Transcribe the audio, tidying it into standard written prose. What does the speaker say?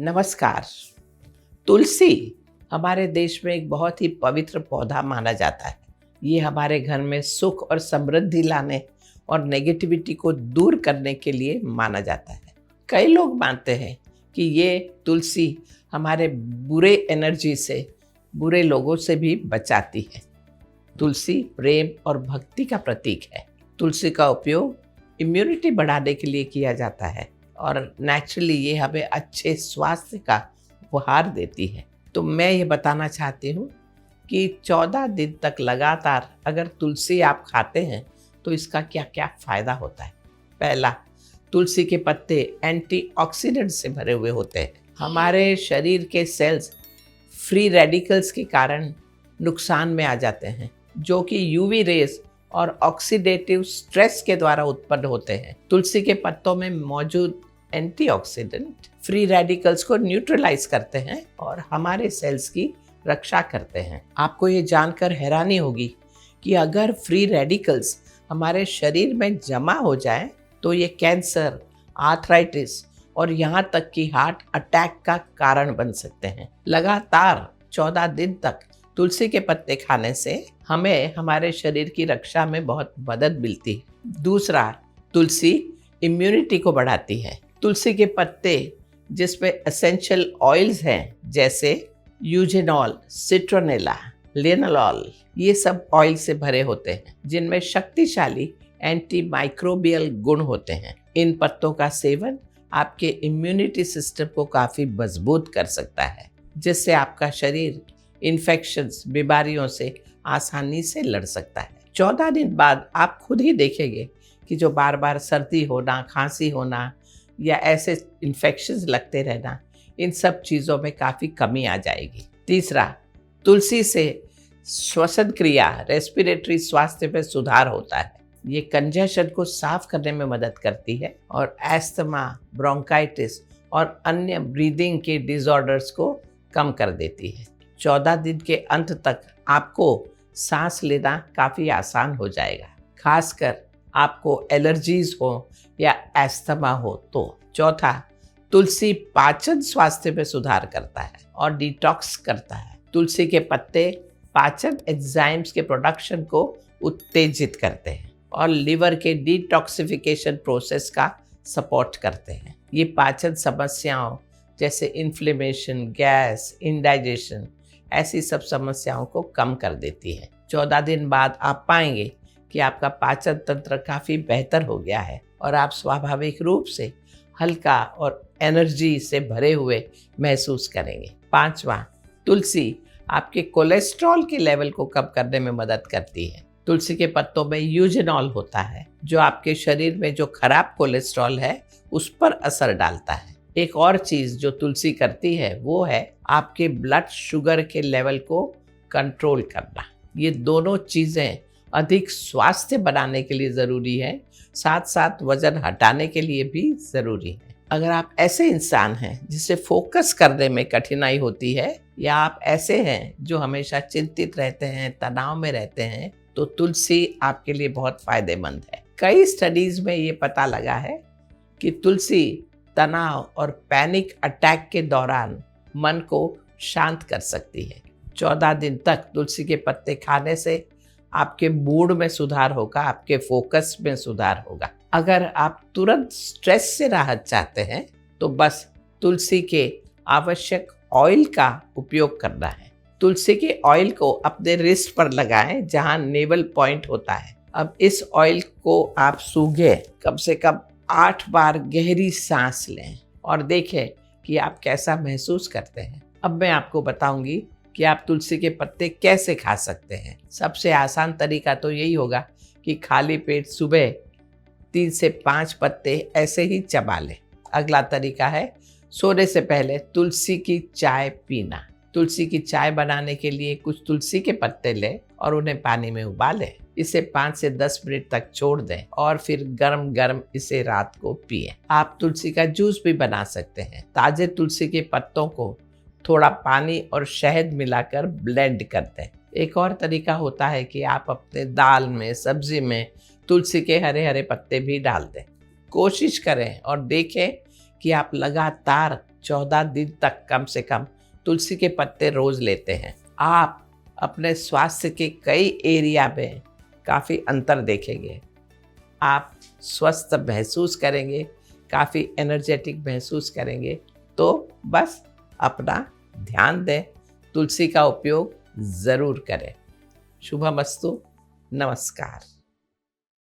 नमस्कार। तुलसी हमारे देश में एक बहुत ही पवित्र पौधा माना जाता है। ये हमारे घर में सुख और समृद्धि लाने और नेगेटिविटी को दूर करने के लिए माना जाता है। कई लोग मानते हैं कि ये तुलसी हमारे बुरे एनर्जी से, बुरे लोगों से भी बचाती है। तुलसी प्रेम और भक्ति का प्रतीक है। तुलसी का उपयोग इम्यूनिटी बढ़ाने के लिए किया जाता है और नेचुरली ये हमें अच्छे स्वास्थ्य का उपहार देती है। तो मैं ये बताना चाहती हूँ कि 14 दिन तक लगातार अगर तुलसी आप खाते हैं तो इसका क्या क्या फ़ायदा होता है। पहला, तुलसी के पत्ते एंटीऑक्सीडेंट से भरे हुए होते हैं। हमारे शरीर के सेल्स फ्री रेडिकल्स के कारण नुकसान में आ जाते हैं, जो कि यूवी रेज और ऑक्सीडेटिव स्ट्रेस के द्वारा उत्पन्न होते हैं। तुलसी के पत्तों में मौजूद एंटीऑक्सीडेंट फ्री रेडिकल्स को न्यूट्रलाइज करते हैं और हमारे सेल्स की रक्षा करते हैं। आपको ये जानकर हैरानी होगी कि अगर फ्री रेडिकल्स हमारे शरीर में जमा हो जाए तो ये कैंसर, आर्थराइटिस और यहाँ तक कि हार्ट अटैक का कारण बन सकते हैं। लगातार 14 दिन तक तुलसी के पत्ते खाने से हमें हमारे शरीर की रक्षा में बहुत मदद मिलती है। दूसरा, तुलसी इम्यूनिटी को बढ़ाती है। तुलसी के पत्ते जिसमें एसेंशियल ऑयल्स हैं, जैसे यूजेनॉल, सिट्रोनेला, लिनोलॉल, ये सब ऑयल से भरे होते हैं, जिनमें शक्तिशाली एंटी माइक्रोबियल गुण होते हैं। इन पत्तों का सेवन आपके इम्यूनिटी सिस्टम को काफ़ी मजबूत कर सकता है, जिससे आपका शरीर इन्फेक्शंस, बीमारियों से आसानी से लड़ सकता है। 14 दिन बाद आप खुद ही देखेंगे कि जो बार बार सर्दी होना, खांसी होना या ऐसे इन्फेक्शंस लगते रहना, इन सब चीज़ों में काफ़ी कमी आ जाएगी। तीसरा, तुलसी से श्वसन क्रिया, रेस्पिरेटरी स्वास्थ्य में सुधार होता है। ये कंजेशन को साफ करने में मदद करती है और एस्थमा, ब्रोंकाइटिस और अन्य ब्रीदिंग के डिसऑर्डर्स को कम कर देती है। 14 दिन के अंत तक आपको सांस लेना काफ़ी आसान हो जाएगा, खासकर आपको एलर्जीज हो या एस्थमा हो तो। चौथा, तुलसी पाचन स्वास्थ्य में सुधार करता है और डिटॉक्स करता है। तुलसी के पत्ते पाचन एंजाइम्स के प्रोडक्शन को उत्तेजित करते हैं और लिवर के डिटॉक्सिफिकेशन प्रोसेस का सपोर्ट करते हैं। ये पाचन समस्याओं जैसे इन्फ्लेमेशन, गैस, इंडाइजेशन, ऐसी सब समस्याओं को कम कर देती है। 14 दिन बाद आप पाएंगे कि आपका पाचन तंत्र काफ़ी बेहतर हो गया है और आप स्वाभाविक रूप से हल्का और एनर्जी से भरे हुए महसूस करेंगे। पांचवा, तुलसी आपके कोलेस्ट्रॉल के लेवल को कम करने में मदद करती है। तुलसी के पत्तों में यूजेनॉल होता है, जो आपके शरीर में जो खराब कोलेस्ट्रॉल है उस पर असर डालता है। एक और चीज़ जो तुलसी करती है वो है आपके ब्लड शुगर के लेवल को कंट्रोल करना। ये दोनों चीज़ें अधिक स्वास्थ्य बनाने के लिए ज़रूरी है, साथ साथ वजन हटाने के लिए भी ज़रूरी है। अगर आप ऐसे इंसान हैं जिसे फोकस करने में कठिनाई होती है, या आप ऐसे हैं जो हमेशा चिंतित रहते हैं, तनाव में रहते हैं, तो तुलसी आपके लिए बहुत फ़ायदेमंद है। कई स्टडीज़ में ये पता लगा है कि तुलसी तनाव और पैनिक अटैक के दौरान मन को शांत कर सकती है। 14 दिन तक तुलसी के पत्ते खाने से आपके मूड में सुधार होगा, आपके फोकस में सुधार होगा। अगर आप तुरंत स्ट्रेस से राहत चाहते हैं तो बस तुलसी के आवश्यक ऑयल का उपयोग करना है। तुलसी के ऑयल को अपने रिस्ट पर लगाएं, जहां नेवल पॉइंट होता है। अब इस ऑयल को आप सूंघे, कम से कम 8 बार गहरी सांस लें और देखें कि आप कैसा महसूस करते हैं। अब मैं आपको बताऊंगी कि आप तुलसी के पत्ते कैसे खा सकते हैं। सबसे आसान तरीका तो यही होगा कि खाली पेट सुबह 3 से 5 पत्ते ऐसे ही चबा लें। अगला तरीका है सोने से पहले तुलसी की चाय पीना। तुलसी की चाय बनाने के लिए कुछ तुलसी के पत्ते लें और उन्हें पानी में उबालें। इसे 5 से 10 मिनट तक छोड़ दें और फिर गरम गरम इसे रात को पिएं। आप तुलसी का जूस भी बना सकते हैं। ताजे तुलसी के पत्तों को थोड़ा पानी और शहद मिलाकर ब्लेंड कर दें। एक और तरीका होता है कि आप अपने दाल में, सब्जी में तुलसी के हरे हरे पत्ते भी डाल दें। कोशिश करें और देखें कि आप लगातार 14 दिन तक कम से कम तुलसी के पत्ते रोज लेते हैं, आप अपने स्वास्थ्य के कई एरिया में काफ़ी अंतर देखेंगे। आप स्वस्थ महसूस करेंगे, काफ़ी एनर्जेटिक महसूस करेंगे। तो बस अपना ध्यान दें, तुलसी का उपयोग ज़रूर करें। शुभमस्तु, नमस्कार।